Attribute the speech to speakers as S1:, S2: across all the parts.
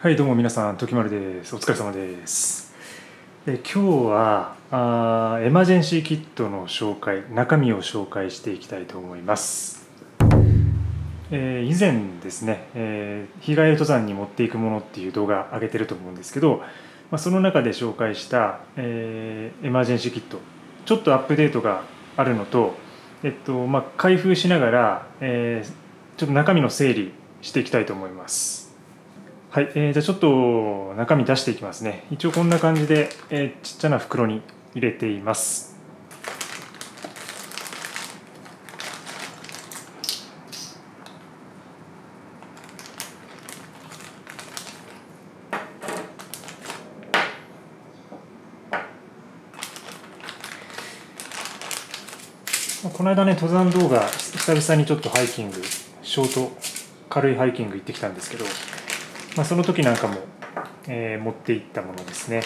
S1: はい、どうも皆さん、時丸です。お疲れ様です。今日はエマージェンシーキットの紹介、中身を紹介していきたいと思います。以前ですね、日帰り登山に持っていくものっていう動画上げてると思うんですけど、その中で紹介した、エマージェンシーキット、ちょっとアップデートがあるのと、開封しながら、ちょっと中身の整理していきたいと思います。はい、じゃあちょっと中身出していきますね。一応こんな感じで、ちっちゃな袋に入れています。この間ね、登山動画、久々にちょっとハイキング、ショート、軽いハイキング行ってきたんですけど、その時なんかも、持っていったものですね。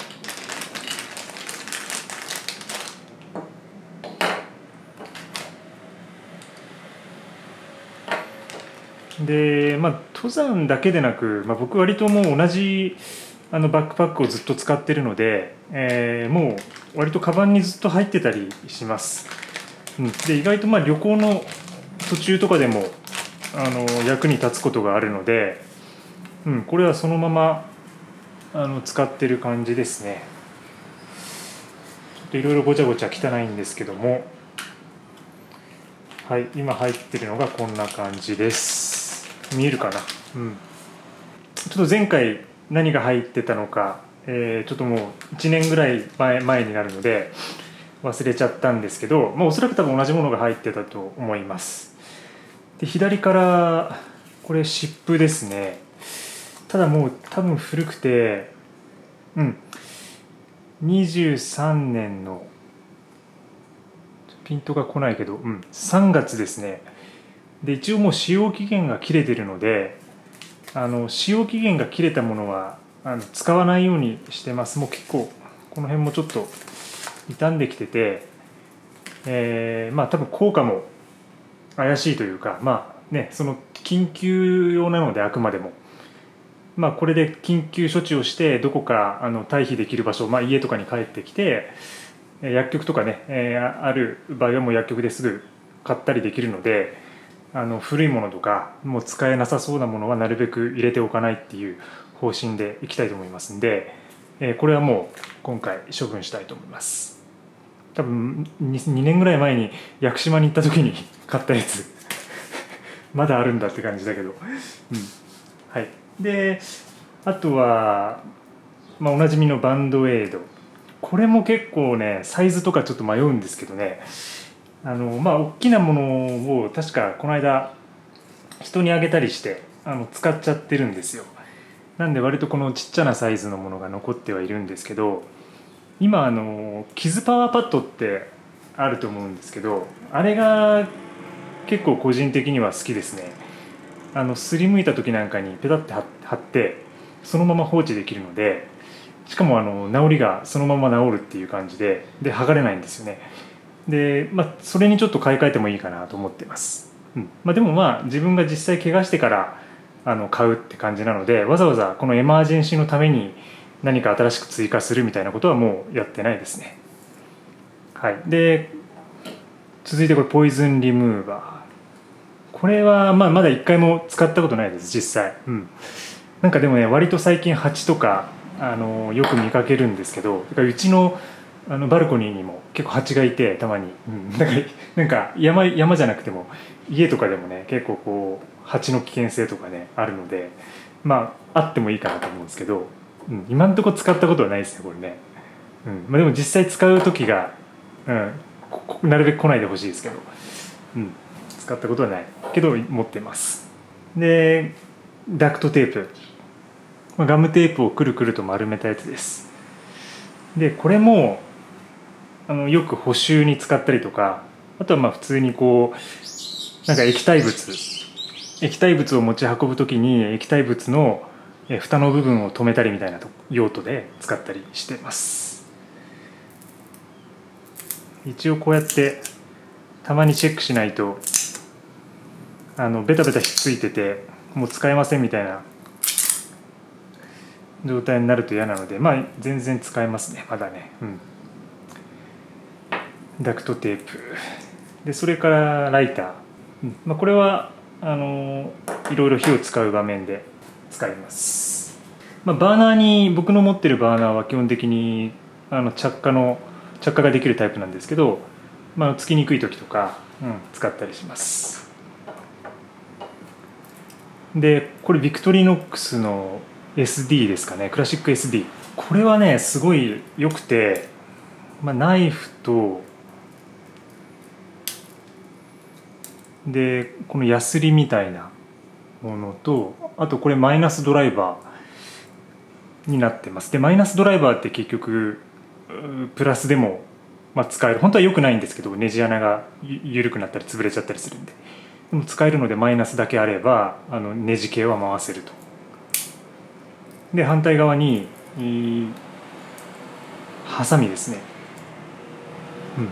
S1: で、登山だけでなく、僕割ともう同じバックパックをずっと使ってるので、もう割とカバンにずっと入ってたりします。で意外と旅行の途中とかでも役に立つことがあるので、これはそのまま使ってる感じですね。ちょっといろいろごちゃごちゃ汚いんですけども、はい、今入ってるのがこんな感じです。見えるかな。ちょっと前回何が入ってたのか、ちょっともう1年ぐらい前になるので忘れちゃったんですけど、おそらく多分同じものが入ってたと思います。で左からこれ湿布ですね。ただもう多分古くて、23年のピントが来ないけど、3月ですね。で一応もう使用期限が切れてるので、使用期限が切れたものは使わないようにしてます。もう結構この辺もちょっと傷んできてて、多分効果も怪しいというか、その緊急用なのであくまでも、これで緊急処置をしてどこか退避できる場所、家とかに帰ってきて薬局とかね、ある場合はもう薬局ですぐ買ったりできるので、古いものとかもう使えなさそうなものはなるべく入れておかないっていう方針でいきたいと思いますんで、これはもう今回処分したいと思います。多分 2年ぐらい前に屋久島に行った時に買ったやつまだあるんだって感じだけど、はい。であとは、おなじみのバンドエイド。これも結構ねサイズとかちょっと迷うんですけどね、大きなものを確かこの間人にあげたりして使っちゃってるんですよ。なんで割とこのちっちゃなサイズのものが残ってはいるんですけど、今キズパワーパッドってあると思うんですけど、あれが結構個人的には好きですね。すりむいた時なんかにペタッて貼ってそのまま放置できるので、しかも治りがそのまま治るっていう感じで剥がれないんですよね。で、それにちょっと買い替えてもいいかなと思ってます。でも自分が実際怪我してから買うって感じなので、わざわざこのエマージェンシーのために何か新しく追加するみたいなことはもうやってないですね。はい。で続いてこれポイズンリムーバー。これはまだ一回も使ったことないです実際。なんかでもね割と最近蜂とかよく見かけるんですけど、うちのバルコニーにも結構蜂がいてたまに、なんか山じゃなくても家とかでもね結構こう蜂の危険性とかねあるので、あってもいいかなと思うんですけど、今のところ使ったことはないですねこれね。でも実際使う時が、なるべく来ないでほしいですけど、使ったことはないけど持ってます。でダクトテープ、ガムテープをくるくると丸めたやつです。でこれもよく補修に使ったりとか、あとは普通にこうなんか液体物を持ち運ぶときに液体物の蓋の部分を止めたりみたいな用途で使ったりしてます。一応こうやってたまにチェックしないとベタベタひっついててもう使えませんみたいな状態になると嫌なので、まあ全然使えますね、まだね。ダクトテープで、それからライター、まあ、これはいろいろ火を使う場面で使います。まあ、バーナーに、僕の持ってるバーナーは基本的に着火ができるタイプなんですけど、まあ、つきにくい時とか、使ったりします。でこれビクトリノックスの SD ですかね、クラシック SD。 これはねすごい良くて、まあ、ナイフとでこのヤスリみたいなものと、あとこれマイナスドライバーになってます。でマイナスドライバーって結局プラスでも、まあ、使える、本当は良くないんですけど、ネジ穴が緩くなったり潰れちゃったりするんで、でも使えるのでマイナスだけあればネジ系は回せると。で反対側にハサミですね、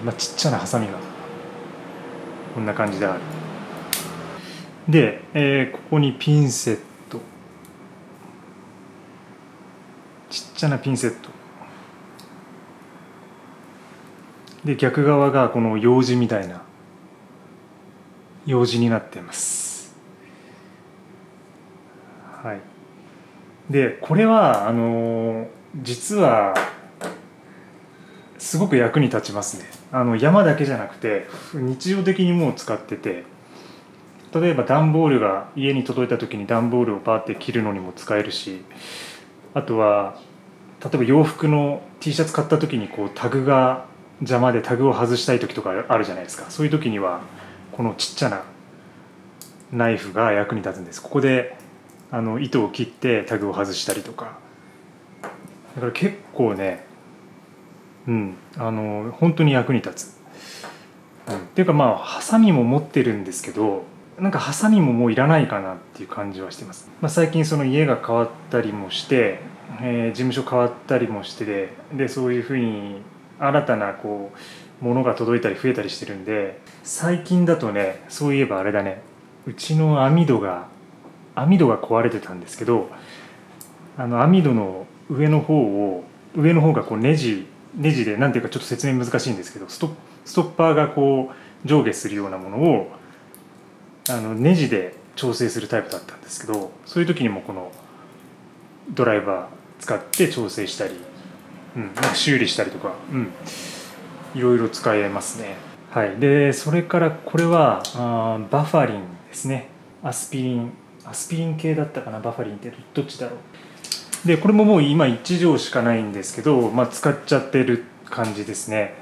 S1: まあ、ちっちゃなハサミがこんな感じである。で、ここにピンセット、ちっちゃなピンセットで、逆側がこの楊枝みたいな楊枝になっています。はい。でこれは実はすごく役に立ちますね。山だけじゃなくて日常的にもう使ってて、例えば段ボールが家に届いた時に段ボールをパーって切るのにも使えるし、あとは例えば洋服の T シャツ買った時にこうタグが邪魔でタグを外したい時とかあるじゃないですか。そういう時にはこのちっちゃなナイフが役に立つんです。ここで糸を切ってタグを外したりとか、だから結構ね、本当に役に立つ。っていうかまあハサミも持ってるんですけど、なんかハサミももういらないかなっていう感じはしてます。まあ、最近その家が変わったりもして、事務所変わったりもしてでそういうふうに新たなこうものが届いたり増えたりしてるんで、最近だとね、そういえばあれだね、うちの網戸が壊れてたんですけど、網戸の上の方がこうネジで、なんていうかちょっと説明難しいんですけど、ストッパーがこう上下するようなものをネジで調整するタイプだったんですけど、そういう時にもこのドライバー使って調整したり、なんか修理したりとか、いろいろ使えますね。はい。でそれからこれはバファリンですね。アスピリン系だったかな、バファリンってどっちだろう。でこれももう今1錠しかないんですけど、まあ、使っちゃってる感じですね。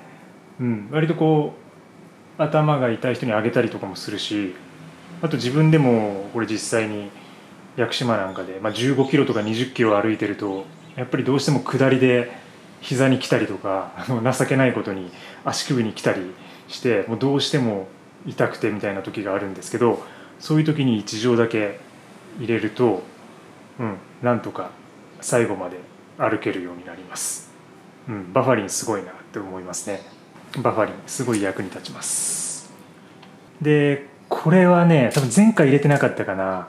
S1: 割とこう頭が痛い人にあげたりとかもするし、あと自分でもこれ実際に屋久島なんかで、まあ、15キロとか20キロ歩いてるとやっぱりどうしても下りで膝に来たりとか情けないことに足首に来たりして、もうどうしても痛くてみたいな時があるんですけど、そういう時に1錠だけ入れると、なんとか最後まで歩けるようになります。バファリンすごいなって思いますね。バファリンすごい役に立ちます。でこれはね、多分前回入れてなかったかな、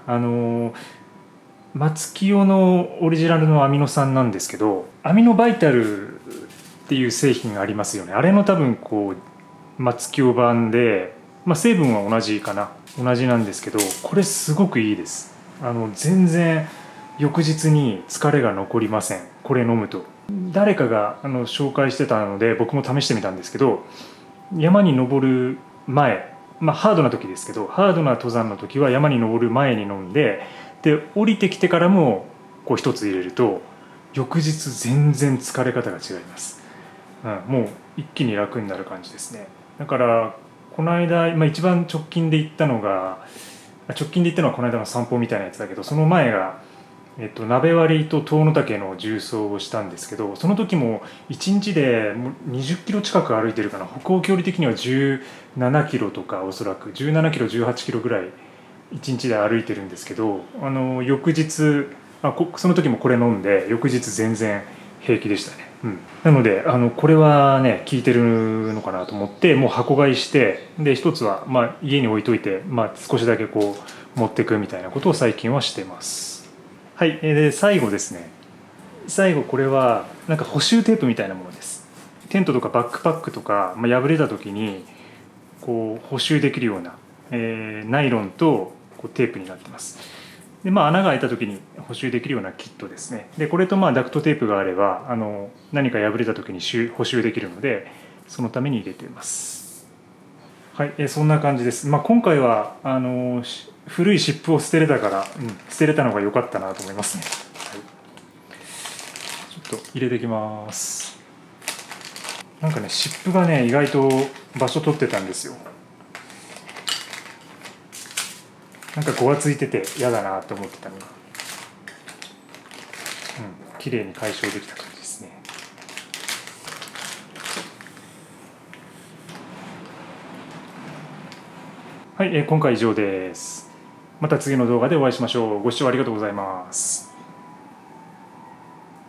S1: 松清のオリジナルのアミノ酸なんですけど、アミノバイタルっていう製品がありますよね。あれの多分こう松清版で、まあ、成分は同じなんですけど、これすごくいいです。全然翌日に疲れが残りません、これ飲むと。誰かが紹介してたので僕も試してみたんですけど、山に登る前、まあハードな時ですけど、ハードな登山の時は山に登る前に飲んで、降りてきてからもこう一つ入れると翌日全然疲れ方が違います。もう一気に楽になる感じですね。だからこの間、一番直近で行ったのはこの間の散歩みたいなやつだけど、その前が鍋割りと遠野岳の縦走をしたんですけど、その時も1日で20キロ近く歩いてるかな。歩行距離的には17キロとか、おそらく17キロ18キロぐらい1日で歩いてるんですけど、翌日その時もこれ飲んで翌日全然平気でしたね。なのでこれはね効いてるのかなと思って、もう箱買いして、で一つは家に置いといて、少しだけこう持ってくみたいなことを最近はしてます。はい。で最後ですね、最後これはなんか補修テープみたいなものです。テントとかバックパックとか、破れた時にこう補修できるような、ナイロンとこうテープになってます。で穴が開いた時に補修できるようなキットですね。でこれとダクトテープがあれば何か破れた時に補修できるので、そのために入れています。はい、そんな感じです。今回は古い湿布を捨てれたから、捨てれたのが良かったなと思いますね。はい、ちょっと入れていきます。なんかね、湿布がね意外と場所取ってたんですよ。なんかごわついてて嫌だなと思ってたのに、綺麗に解消できた感じですね。はい、今回以上です。また次の動画でお会いしましょう。ご視聴ありがとうございます。